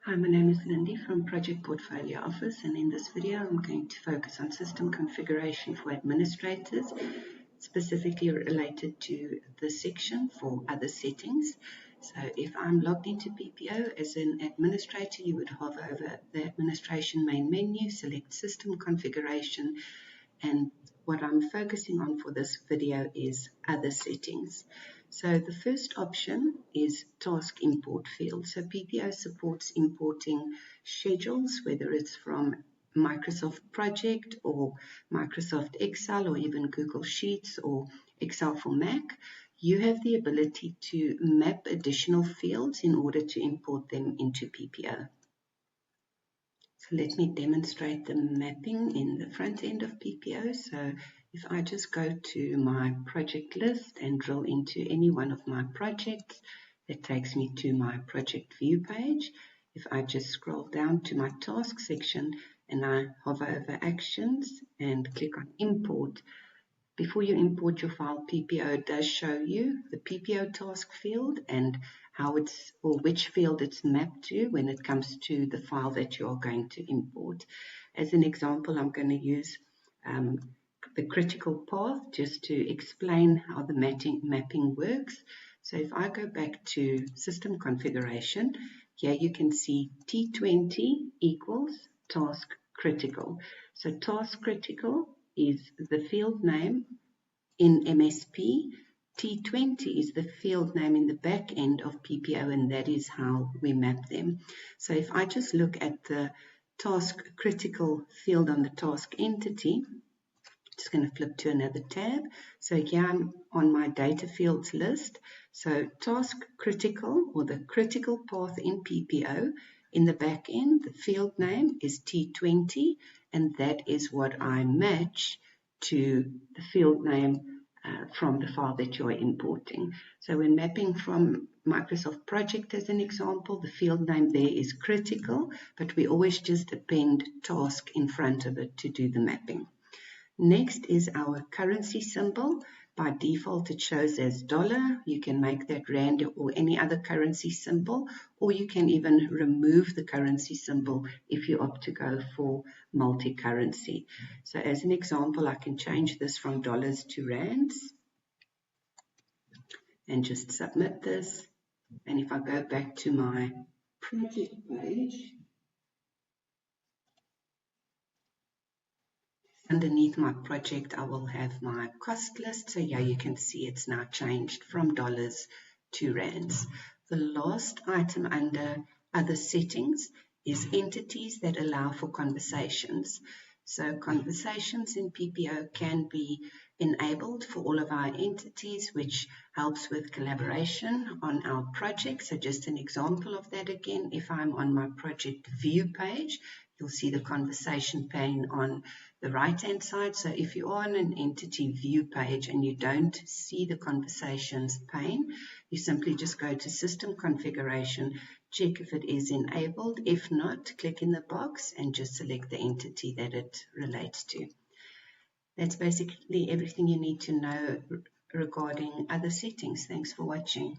Hi, my name is Lindy from Project Portfolio Office, and in this video I'm going to focus on system configuration for administrators, specifically related to the section for other settings. So if I'm logged into PPO as an administrator, you would hover over the administration main menu, select system configuration, and what I'm focusing on for this video is other settings. So the first option is task import field. So PPO supports importing schedules, whether it's from Microsoft Project or Microsoft Excel or even Google Sheets or Excel for Mac. You have the ability to map additional fields in order to import them into PPO. So let me demonstrate the mapping in the front end of PPO. So if I just go to my project list and drill into any one of my projects, that takes me to my project view page. If I just scroll down to my task section and I hover over actions and click on import, before you import your file, PPO does show you the PPO task field and how it's, or which field it's mapped to when it comes to the file that you are going to import. As an example, I'm going to use the critical path just to explain how the mapping works. So if I go back to system configuration, here you can see T20 equals task critical. So task critical is the field name in MSP. T20 is the field name in the back end of PPO, and that is how we map them. So if I just look at the task critical field on the task entity, just going to flip to another tab. So here I'm on my data fields list. So task critical, or the critical path in PPO, in the back end, the field name is T20, and that is what I match to the field name from the file that you're importing. So when mapping from Microsoft Project as an example, the field name there is critical, but we always just append task in front of it to do the mapping. Next is our currency symbol. By default, it shows as dollar. You can make that rand or any other currency symbol, or you can even remove the currency symbol if you opt to go for multi-currency. So as an example, I can change this from dollars to rands and just submit this. And if I go back to my project page, underneath my project, I will have my cost list. So here you can see it's now changed from dollars to rands. The last item under other settings is entities that allow for conversations. So conversations in PPO can be enabled for all of our entities, which helps with collaboration on our project. So just an example of that again, if I'm on my project view page, you'll see the conversation pane on the right-hand side. So if you are on an entity view page and you don't see the conversations pane, you simply just go to system configuration, check if it is enabled. If not, click in the box and just select the entity that it relates to. That's basically everything you need to know regarding other settings. Thanks for watching.